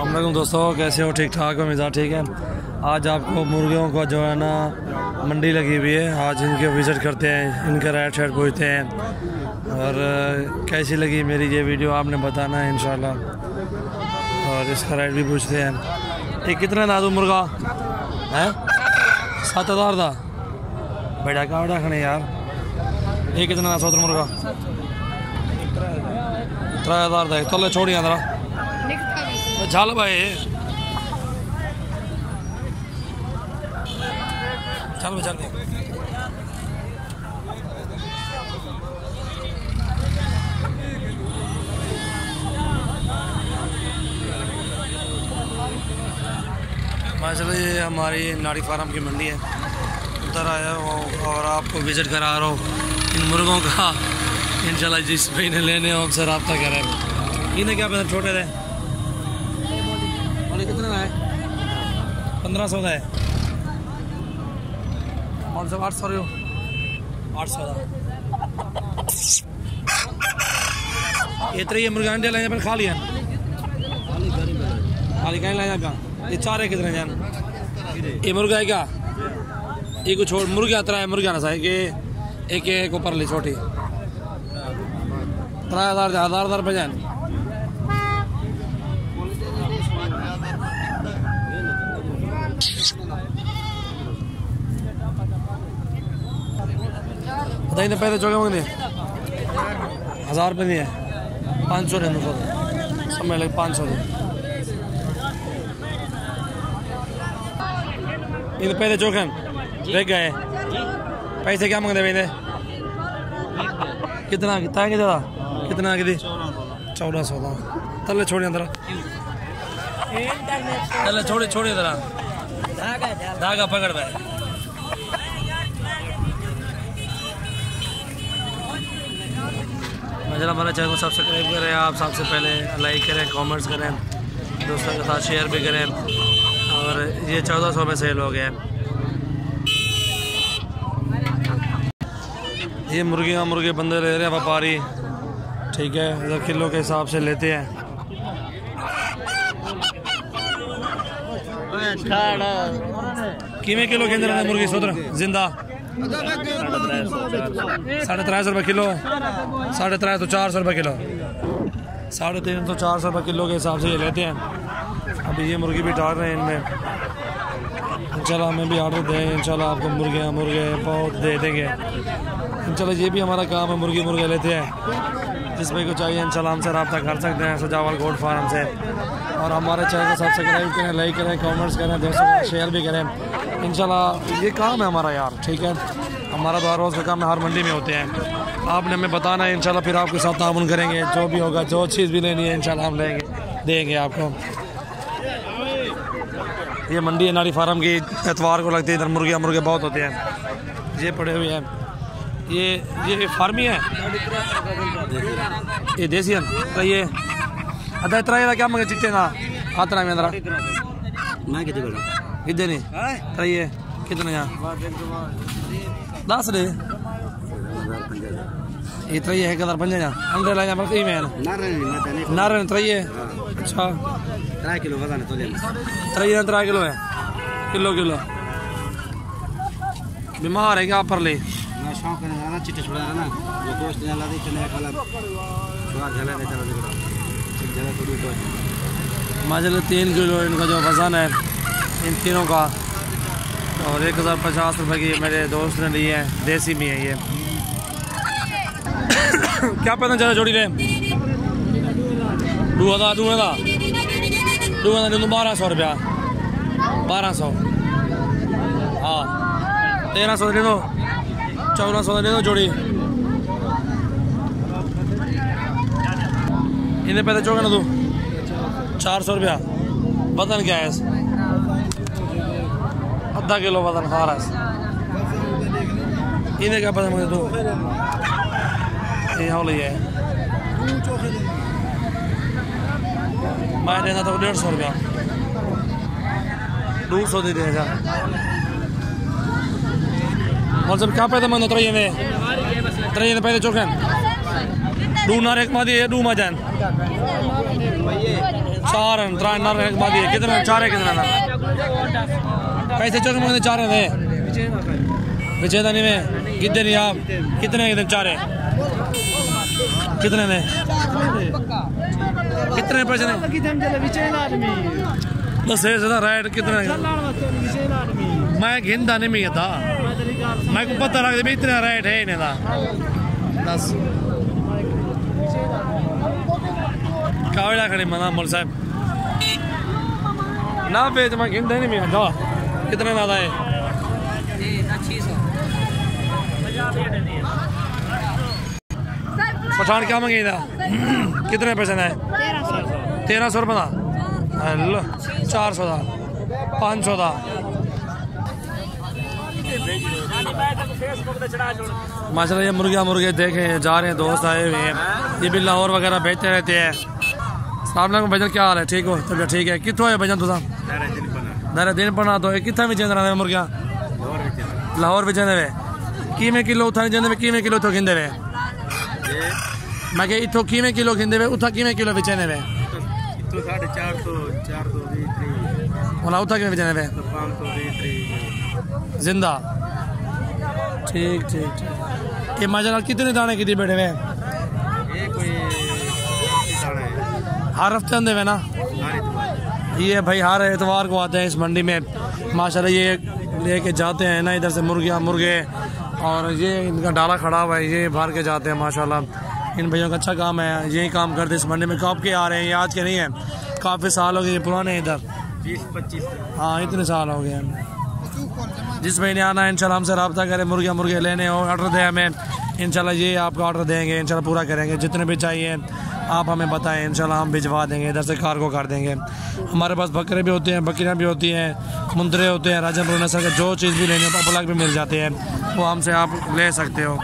अस्सलाम दोस्तों, कैसे हो? ठीक ठाक हो? मिजाज ठीक है। आज आपको मुर्गियों का जो है ना मंडी लगी हुई है, आज इनके विज़िट करते हैं, इनका रेट शेट पूछते हैं और कैसी लगी मेरी ये वीडियो आपने बताना है इंशाल्लाह। और इसका रेट भी पूछते हैं। ये कितना ना दो मुर्गा है? 7,000 का बड़ा का रखने यार। ये कितना ना 100 मुर्गा? 3,000 का। चलो छोड़िए जरा चल भाई, चल चल। माशाल्लाह ये हमारी नाड़ी फार्म की मंडी है, उधर आया हूँ और आपको विज़िट करा रहा हूँ इन मुर्गों का। इंशाल्लाह जिस भाई ने लेने हो हमसे रब्ता करें। इन्हें क्या पता छोटे थे? कितना है? 1500 का है। और सब 800 रहे हो? 800 का। ये तो ये मुर्गा अंडे लाए पर खा लिया खाली कहीं लाया का। ये चार है कितने जान? ये मुर्गा है क्या? ये कुछ छोड़ मुर्गा आता है, मुर्गा ना सा कि एक ऊपर ली छोटी 3,000 रुपये जान। बताइए ना पहले चौके होंगे 1,000 रुपये नहीं है, 500 है समय लगे 500 इन पहले चौके देख गए। पैसे क्या मांगते भाई? कितना कितना कि ज़्यादा कितना कि 1,400 था। तले छोड़िए अंदर, तले छोड़िए जरा धागा पकड़ भाई। हमारा चैनल को सब्सक्राइब करें, आप सबसे पहले लाइक करें, कमेंट्स करें, दोस्तों के साथ शेयर भी करें। और ये 1400 में सेल हो गया। ये मुर्गे बंदे ले रहे हैं व्यापारी, ठीक है, इधर किलो के हिसाब से लेते हैं। किमें किलो के अंदर मुर्गी सोच जिंदा 350 रुपये किलो, 350 तो 400 रुपये किलो, 350 400 रुपये किलो के हिसाब से ये लेते हैं। अभी ये मुर्गी भी डाल रहे हैं इनमें। इंशाल्लाह हमें भी ऑर्डर दें, इंशाल्लाह आपको मुर्गे बहुत दे देंगे। इंशाल्लाह ये भी हमारा काम है, मुर्गे लेते हैं। जिस भाई को चाहिए इंशाल्लाह हमसे रब्ता कर सकते हैं सजावल गोट फार्म से। और हमारे चैनल को सब्सक्राइब करें, लाइक करें, कमेंट्स करें, दोस्तों को शेयर भी करें। इंशाल्लाह ये काम है हमारा यार, ठीक है। हमारा तो हर रोज़ का काम है, हर मंडी में होते हैं। आपने हमें बताना है, इंशाल्लाह फिर आपके साथ ताउन करेंगे। जो भी होगा, जो चीज़ भी लेनी है इंशाल्लाह हम देंगे आपको। ये मंडी है नाड़ी फार्म की, एतवार को लगती है। इधर मुर्गे बहुत होते हैं। ये पड़े हुए हैं, ये फार्मी है, ये देसी है। तो ये अदा इतना क्या मंगे चिट्टे ना हाथ में अंदर मैं कितने नहीं तो ये कितने यहाँ 10 दे ये तो ये है 1,500 अंदर ला बस ये मैन नारे तो ये अच्छा 3 किलो वजन तो ले 3 किलो है किलो बीमार है क्या पर ले शौक है चिट्टे छोड़ा है ना जो दोस्त ने ला दी चने खाला बाहर झला देता है जगह थोड़ी तो माशाल्लाह 3 किलो इनका जो वजन है इन तीनों का। और 1,050 रुपये की मेरे दोस्त ने ली है, देसी में है ये। क्या पता चला जोड़ी ले 1,200 रुपया 1,200 हाँ 1,300 ले दो 1,400 ले दो जोड़ी। इन्हें पहले चौका ना दो 400 रुपया। वजन क्या है? आधा किलो वजन खा रहा है। इन्हें क्या पता मुझे दो ये हो लिया है। मैं देना था 150 रुपया 200 दे देगा। और जब क्या पैदा मन उतरिए में पहले चौकन डू नारे एक मादी डू मजान 4 कितने 4 है कितने पैसे चौक में 4 है विचेता नहीं में कितने नहीं आप कितने 4 है कितने ने कितने पैसे ने बस राइट कितने मैं गिनता नहीं मैं था मैं को पता लग इतना रेट है इन्हें था 10 कावड़ा खड़ी मना मोल साहब ना बेच मैं गिनता नहीं मैं था कितने ज्यादा है पठान क्या मंगी था कितने पैसे ना है 1300 रुपये था 400 था 500 था माशाल्लाह। ये मुर्गे देखे जा रहे हैं दोस्त आए हुए हैं ये भी लाहौर वगैरह बेचते रहते हैं। सामने भजन क्या हाल है ठीक हो तब ठीक है कितों है भजन तुसा नारे दिन पना तो कितना भी चेंद रहा मुर्गिया लाहौर भी चेंदे किमें किलो उठा चेंदे किमें किलो तो खिंदे वे मैं कह इतो किमें किलो खिंदे वे उठा किमें किलो बेचने वे 420 उठा किमें बेचने वे जिंदा ठीक ठीक ठीक। ये माशाल्लाह कितने दाने की बैठे हुए हर हफ्ते आते हुए ना ये भाई हर एतवार को आते हैं इस मंडी में माशाल्लाह। ये लेके जाते हैं ना इधर से मुर्गे और ये इनका डाला खड़ा हुआ है ये भर के जाते हैं माशाल्लाह। इन भैया का अच्छा काम है यही काम करते इस मंडी में कब के आ रहे हैं ये आज के नहीं है काफ़ी साल हो गए पुराने इधर 20-25 हाँ इतने साल हो गए। जिस भाई ने आना है इंशाल्लाह हमसे रब्ता करें मुर्गे लेने हो ऑर्डर दें हमें इंशाल्लाह ये आपको ऑर्डर देंगे इंशाल्लाह पूरा करेंगे जितने भी चाहिए आप हमें बताएं इंशाल्लाह हम भिजवा देंगे इधर से कार्गो कर देंगे। हमारे पास बकरे भी होते हैं बकरियां भी होती हैं मुंदरे होते हैं राजनपुर नस्ल के जो चीज़ भी लेनी हो पलक भी मिल जाते हैं वो हमसे आप ले सकते हो।